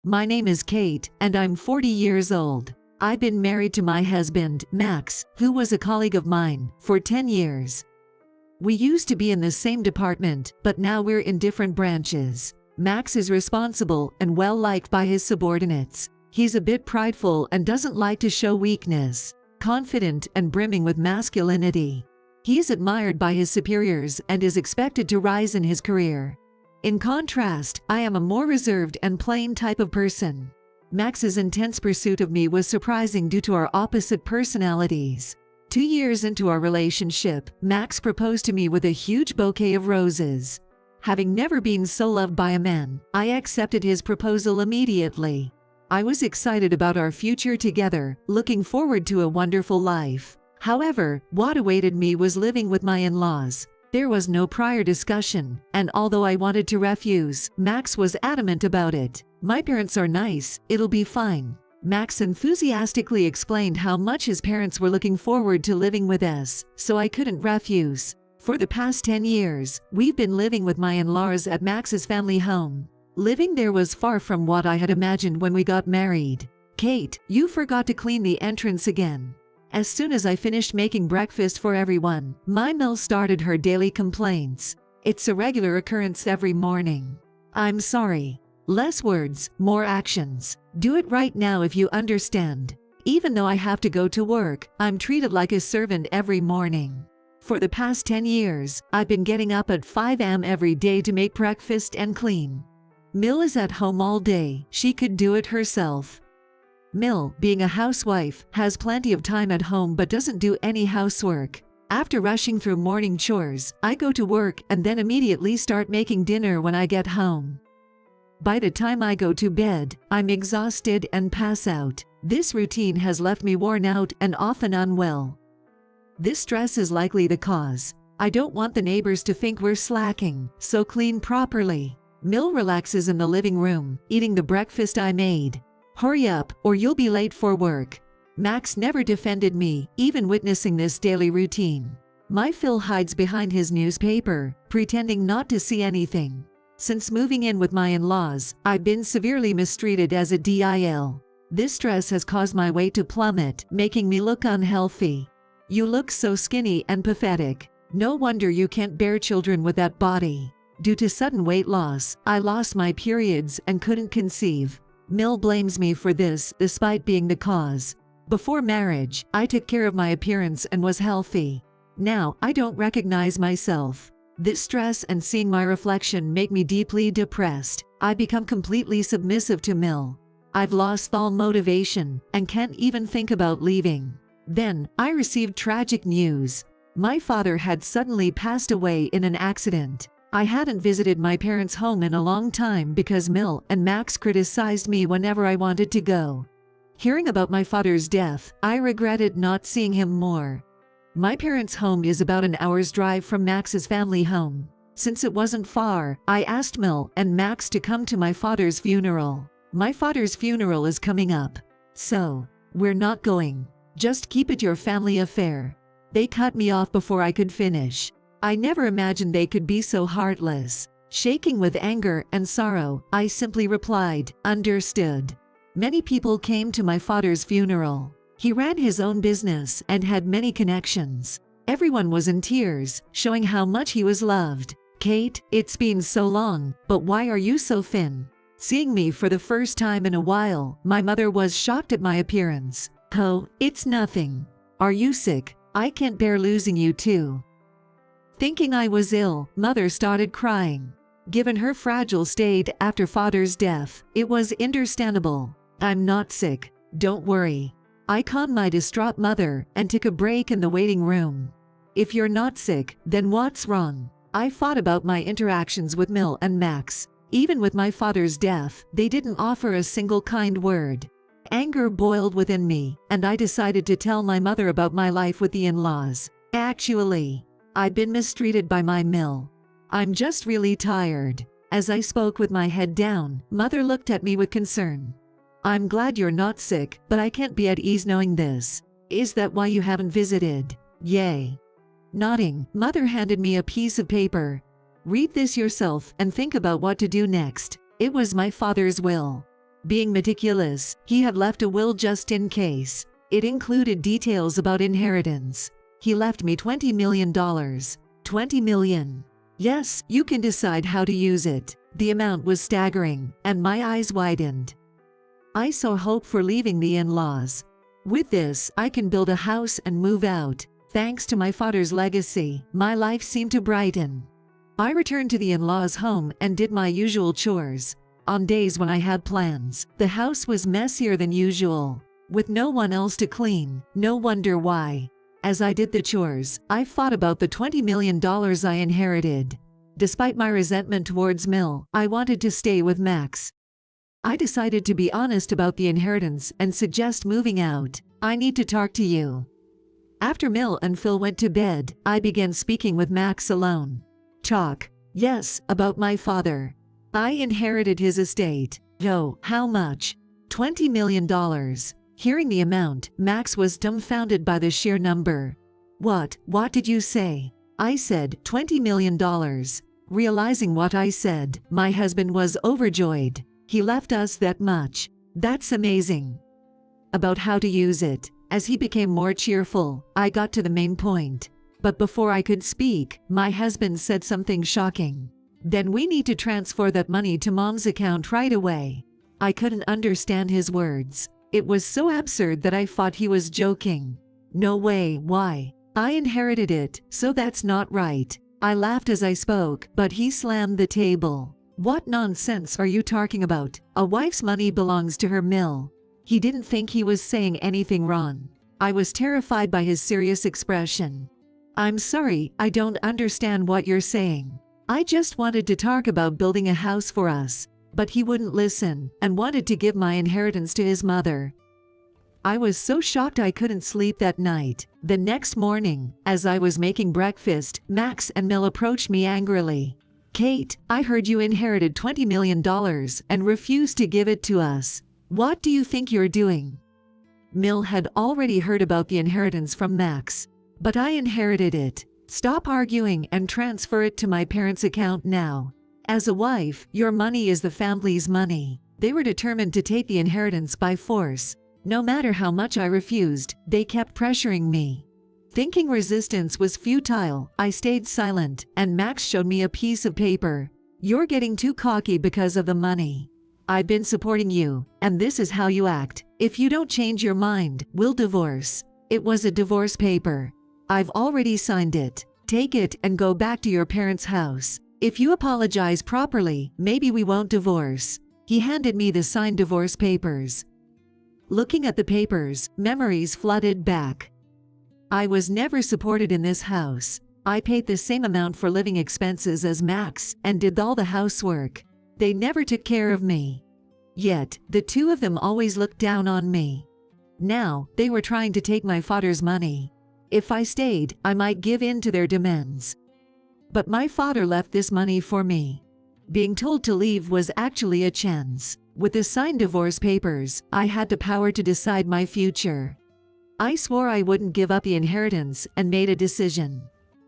My name is Kate, and I'm 40 years old. I've been married to my husband, Max, who was a colleague of mine, for 10 years. We used to be in the same department, but now we're in different branches. Max is responsible and well-liked by his subordinates. He's a bit prideful and doesn't like to show weakness, confident and brimming with masculinity. He's admired by his superiors and is expected to rise in his career. In contrast, I am a more reserved and plain type of person. Max's intense pursuit of me was surprising due to our opposite personalities. 2 years into our relationship, Max proposed to me with a huge bouquet of roses. Having never been so loved by a man, I accepted his proposal immediately. I was excited about our future together, looking forward to a wonderful life. However, what awaited me was living with my in-laws. There was no prior discussion, and although I wanted to refuse, Max was adamant about it. My parents are nice, it'll be fine. Max enthusiastically explained how much his parents were looking forward to living with us, so I couldn't refuse. For the past 10 years, we've been living with my in-laws at Max's family home. Living there was far from what I had imagined when we got married. Kate, you forgot to clean the entrance again. As soon as I finished making breakfast for everyone, my Mel started her daily complaints. It's a regular occurrence every morning. I'm sorry. Less words, more actions. Do it right now if you understand. Even though I have to go to work, I'm treated like a servant every morning. For the past 10 years, I've been getting up at 5 a.m. every day to make breakfast and clean. Mill is at home all day, she could do it herself. Mill, being a housewife, has plenty of time at home but doesn't do any housework. After rushing through morning chores, I go to work and then immediately start making dinner when I get home. By the time I go to bed, I'm exhausted and pass out. This routine has left me worn out and often unwell. This stress is likely the cause. I don't want the neighbors to think we're slacking, so clean properly. Mill relaxes in the living room, eating the breakfast I made. Hurry up, or you'll be late for work. Max never defended me, even witnessing this daily routine. My Phil hides behind his newspaper, pretending not to see anything. Since moving in with my in-laws, I've been severely mistreated as a DIL. This stress has caused my weight to plummet, making me look unhealthy. You look so skinny and pathetic. No wonder you can't bear children with that body. Due to sudden weight loss, I lost my periods and couldn't conceive. Mill blames me for this, despite being the cause. Before marriage, I took care of my appearance and was healthy. Now, I don't recognize myself. This stress and seeing my reflection make me deeply depressed. I become completely submissive to Mill. I've lost all motivation and can't even think about leaving. Then, I received tragic news. My father had suddenly passed away in an accident. I hadn't visited my parents' home in a long time because Mill and Max criticized me whenever I wanted to go. Hearing about my father's death, I regretted not seeing him more. My parents' home is about an hour's drive from Max's family home. Since it wasn't far, I asked Mill and Max to come to my father's funeral. My father's funeral is coming up. So, we're not going. Just keep it your family affair. They cut me off before I could finish. I never imagined they could be so heartless. Shaking with anger and sorrow, I simply replied, "Understood." Many people came to my father's funeral. He ran his own business and had many connections. Everyone was in tears, showing how much he was loved. "Kate, it's been so long, but why are you so thin?" Seeing me for the first time in a while, my mother was shocked at my appearance. "Oh, it's nothing. Are you sick? I can't bear losing you too." Thinking I was ill, Mother started crying. Given her fragile state after father's death, it was understandable. "I'm not sick. Don't worry." I calmed my distraught mother and took a break in the waiting room. "If you're not sick, then what's wrong?" I thought about my interactions with Mill and Max. Even with my father's death, they didn't offer a single kind word. Anger boiled within me, and I decided to tell my mother about my life with the in-laws. "Actually, I've been mistreated by my Mill. I'm just really tired." As I spoke with my head down, Mother looked at me with concern. "I'm glad you're not sick, but I can't be at ease knowing this. Is that why you haven't visited?" "Yay." Nodding, Mother handed me a piece of paper. "Read this yourself and think about what to do next. It was my father's will. Being meticulous, he had left a will just in case. It included details about inheritance. He left me $20 million. $20 million. Yes, you can decide how to use it. The amount was staggering, and my eyes widened. I saw hope for leaving the in-laws. With this, I can build a house and move out. Thanks to my father's legacy, my life seemed to brighten. I returned to the in-laws' home and did my usual chores. On days when I had plans, the house was messier than usual. With no one else to clean, no wonder why. As I did the chores, I thought about the $20 million I inherited. Despite my resentment towards Mill, I wanted to stay with Max. I decided to be honest about the inheritance and suggest moving out. I need to talk to you. After Mill and Phil went to bed, I began speaking with Max alone. Talk. Yes, about my father. I inherited his estate. Oh, how much? $20 million. Hearing the amount, Max was dumbfounded by the sheer number. What did you say? I said $20 million. Realizing what I said, my husband was overjoyed. He left us that much. That's amazing. About how to use it. As he became more cheerful, I got to the main point. But before I could speak, my husband said something shocking. Then we need to transfer that money to Mom's account right away. I couldn't understand his words. It was so absurd that I thought he was joking. No way, why? I inherited it, so that's not right. I laughed as I spoke, but he slammed the table. What nonsense are you talking about? A wife's money belongs to her Mill. He didn't think he was saying anything wrong. I was terrified by his serious expression. I'm sorry, I don't understand what you're saying. I just wanted to talk about building a house for us. But he wouldn't listen and wanted to give my inheritance to his mother. I was so shocked I couldn't sleep that night. The next morning, as I was making breakfast, Max and Mill approached me angrily. Kate, I heard you inherited $20 million and refused to give it to us. What do you think you're doing? Mill had already heard about the inheritance from Max. But I inherited it. Stop arguing and transfer it to my parents' account now. As a wife, your money is the family's money. They were determined to take the inheritance by force. No matter how much I refused, they kept pressuring me. Thinking resistance was futile, I stayed silent, and Max showed me a piece of paper. You're getting too cocky because of the money. I've been supporting you, and this is how you act. If you don't change your mind, we'll divorce. It was a divorce paper. I've already signed it. Take it and go back to your parents' house. If you apologize properly, maybe we won't divorce. He handed me the signed divorce papers. Looking at the papers, memories flooded back. I was never supported in this house. I paid the same amount for living expenses as Max and did all the housework. They never took care of me. Yet, the two of them always looked down on me. Now, they were trying to take my father's money. If I stayed, I might give in to their demands. But my father left this money for me. Being told to leave was actually a chance. With the signed divorce papers, I had the power to decide my future. I swore I wouldn't give up the inheritance and made a decision.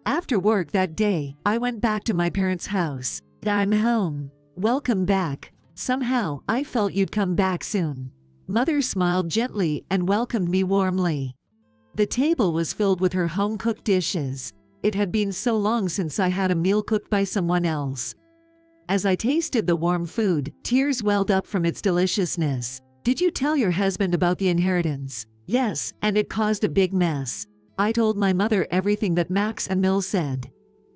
After work that day, I went back to my parents' house. I'm home. Welcome back. Somehow, I felt you'd come back soon. Mother smiled gently and welcomed me warmly. The table was filled with her home-cooked dishes. It had been so long since I had a meal cooked by someone else. As I tasted the warm food, tears welled up from its deliciousness. Did you tell your husband about the inheritance? Yes, and it caused a big mess. I told my mother everything that Max and Mill said.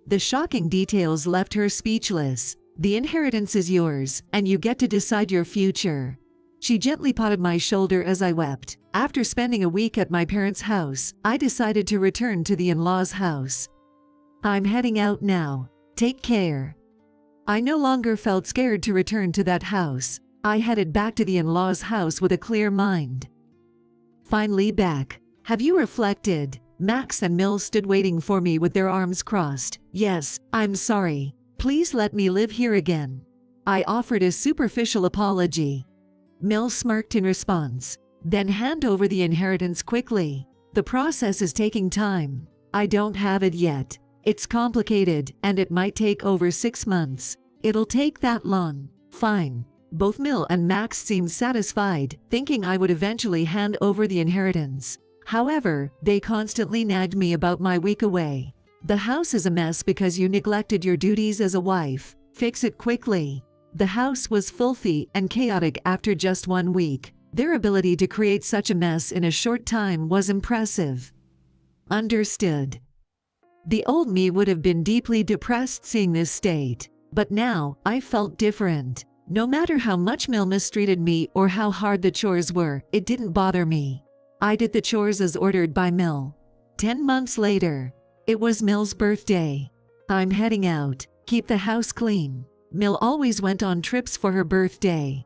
The shocking details left her speechless. The inheritance is yours, and you get to decide your future. She gently patted my shoulder as I wept. After spending a week at my parents' house, I decided to return to the in-laws' house. I'm heading out now. Take care. I no longer felt scared to return to that house. I headed back to the in-laws' house with a clear mind. Finally back. Have you reflected? Max and Mill stood waiting for me with their arms crossed. Yes, I'm sorry. Please let me live here again. I offered a superficial apology. Mill smirked in response. Then hand over the inheritance quickly. The process is taking time. I don't have it yet. It's complicated, and it might take over 6 months. It'll take that long. Fine. Both Mill and Max seemed satisfied, thinking I would eventually hand over the inheritance. However, they constantly nagged me about my week away. The house is a mess because you neglected your duties as a wife. Fix it quickly. The house was filthy and chaotic after just 1 week. Their ability to create such a mess in a short time was impressive. Understood. The old me would have been deeply depressed seeing this state. But now, I felt different. No matter how much Mill mistreated me or how hard the chores were, it didn't bother me. I did the chores as ordered by Mill. 10 months later. It was Mill's birthday. I'm heading out. Keep the house clean. Mill always went on trips for her birthday.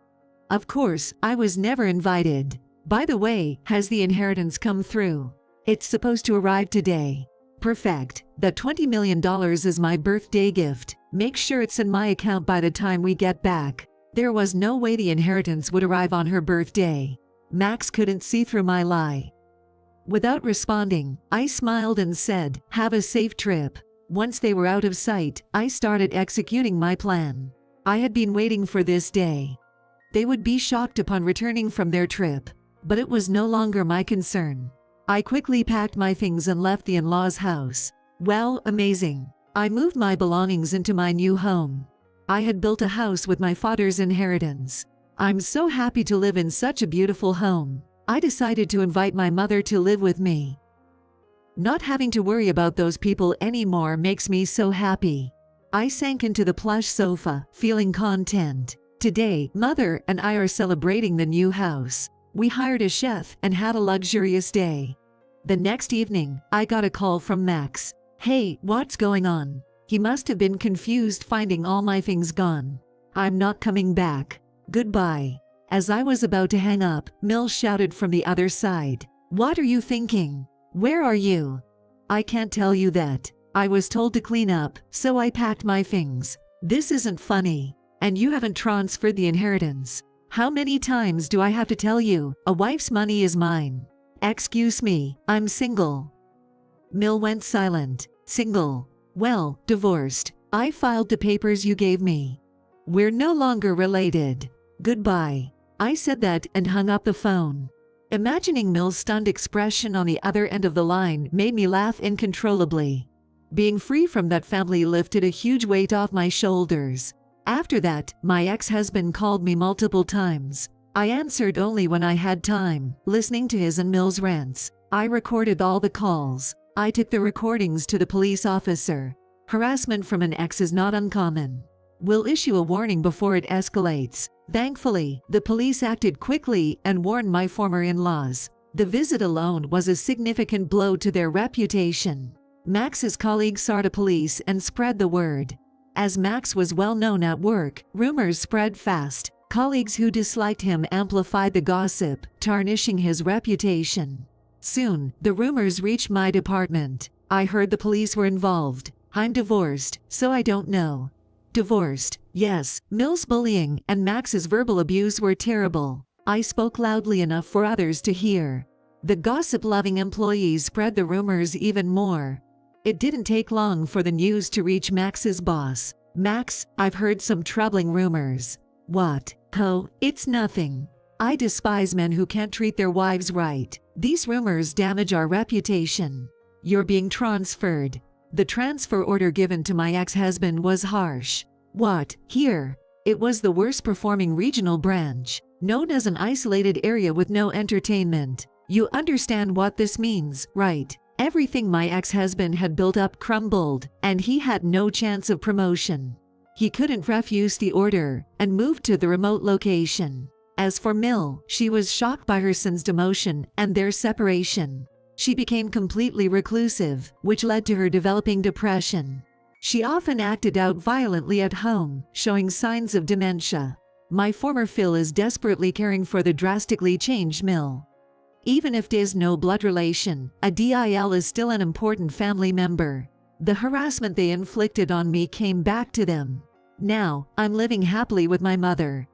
Of course, I was never invited. By the way, has the inheritance come through? It's supposed to arrive today. Perfect. That $20 million is my birthday gift. Make sure it's in my account by the time we get back. There was no way the inheritance would arrive on her birthday. Max couldn't see through my lie. Without responding, I smiled and said, "Have a safe trip." Once they were out of sight, I started executing my plan. I had been waiting for this day. They would be shocked upon returning from their trip. But it was no longer my concern. I quickly packed my things and left the in-laws' house. Well, amazing. I moved my belongings into my new home. I had built a house with my father's inheritance. I'm so happy to live in such a beautiful home. I decided to invite my mother to live with me. Not having to worry about those people anymore makes me so happy. I sank into the plush sofa, feeling content. Today, Mother and I are celebrating the new house. We hired a chef and had a luxurious day. The next evening, I got a call from Max. "Hey, what's going on?" He must have been confused finding all my things gone. "I'm not coming back. Goodbye." As I was about to hang up, Mill shouted from the other side. "What are you thinking? Where are you?" "I can't tell you that. I was told to clean up, so I packed my things." "This isn't funny. And you haven't transferred the inheritance. How many times do I have to tell you, a wife's money is mine?" "Excuse me, I'm single." Mill went silent. "Single? Well, divorced. I filed the papers you gave me. We're no longer related. Goodbye." I said that and hung up the phone. Imagining Mill's stunned expression on the other end of the line made me laugh uncontrollably. Being free from that family lifted a huge weight off my shoulders. After that, my ex-husband called me multiple times. I answered only when I had time, listening to his and Mill's rants. I recorded all the calls. I took the recordings to the police officer. Harassment from an ex is not uncommon. We'll issue a warning before it escalates. Thankfully, the police acted quickly and warned my former in-laws. The visit alone was a significant blow to their reputation. Max's colleagues saw the police and spread the word. As Max was well known at work, rumors spread fast. Colleagues who disliked him amplified the gossip, tarnishing his reputation. Soon, the rumors reached my department. I heard the police were involved. I'm divorced, so I don't know. Divorced, yes. Mill's bullying and Max's verbal abuse were terrible. I spoke loudly enough for others to hear. The gossip-loving employees spread the rumors even more. It didn't take long for the news to reach Max's boss. "Max, I've heard some troubling rumors." "What?" "Oh, it's nothing. I despise men who can't treat their wives right. These rumors damage our reputation. You're being transferred." The transfer order given to my ex-husband was harsh. "What? Here?" It was the worst-performing regional branch, known as an isolated area with no entertainment. You understand what this means, right? Everything my ex-husband had built up crumbled, and he had no chance of promotion. He couldn't refuse the order, and moved to the remote location. As for Mill, she was shocked by her son's demotion and their separation. She became completely reclusive, which led to her developing depression. She often acted out violently at home, showing signs of dementia. My former Phil is desperately caring for the drastically changed Mill. Even if there's no blood relation, a DIL is still an important family member. The harassment they inflicted on me came back to them. Now, I'm living happily with my mother.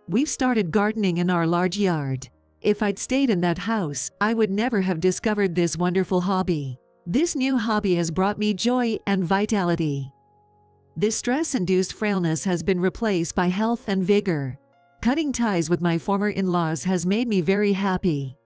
We've started gardening in our large yard. If I'd stayed in that house, I would never have discovered this wonderful hobby. This new hobby has brought me joy and vitality. This stress-induced frailness has been replaced by health and vigor. Cutting ties with my former in-laws has made me very happy.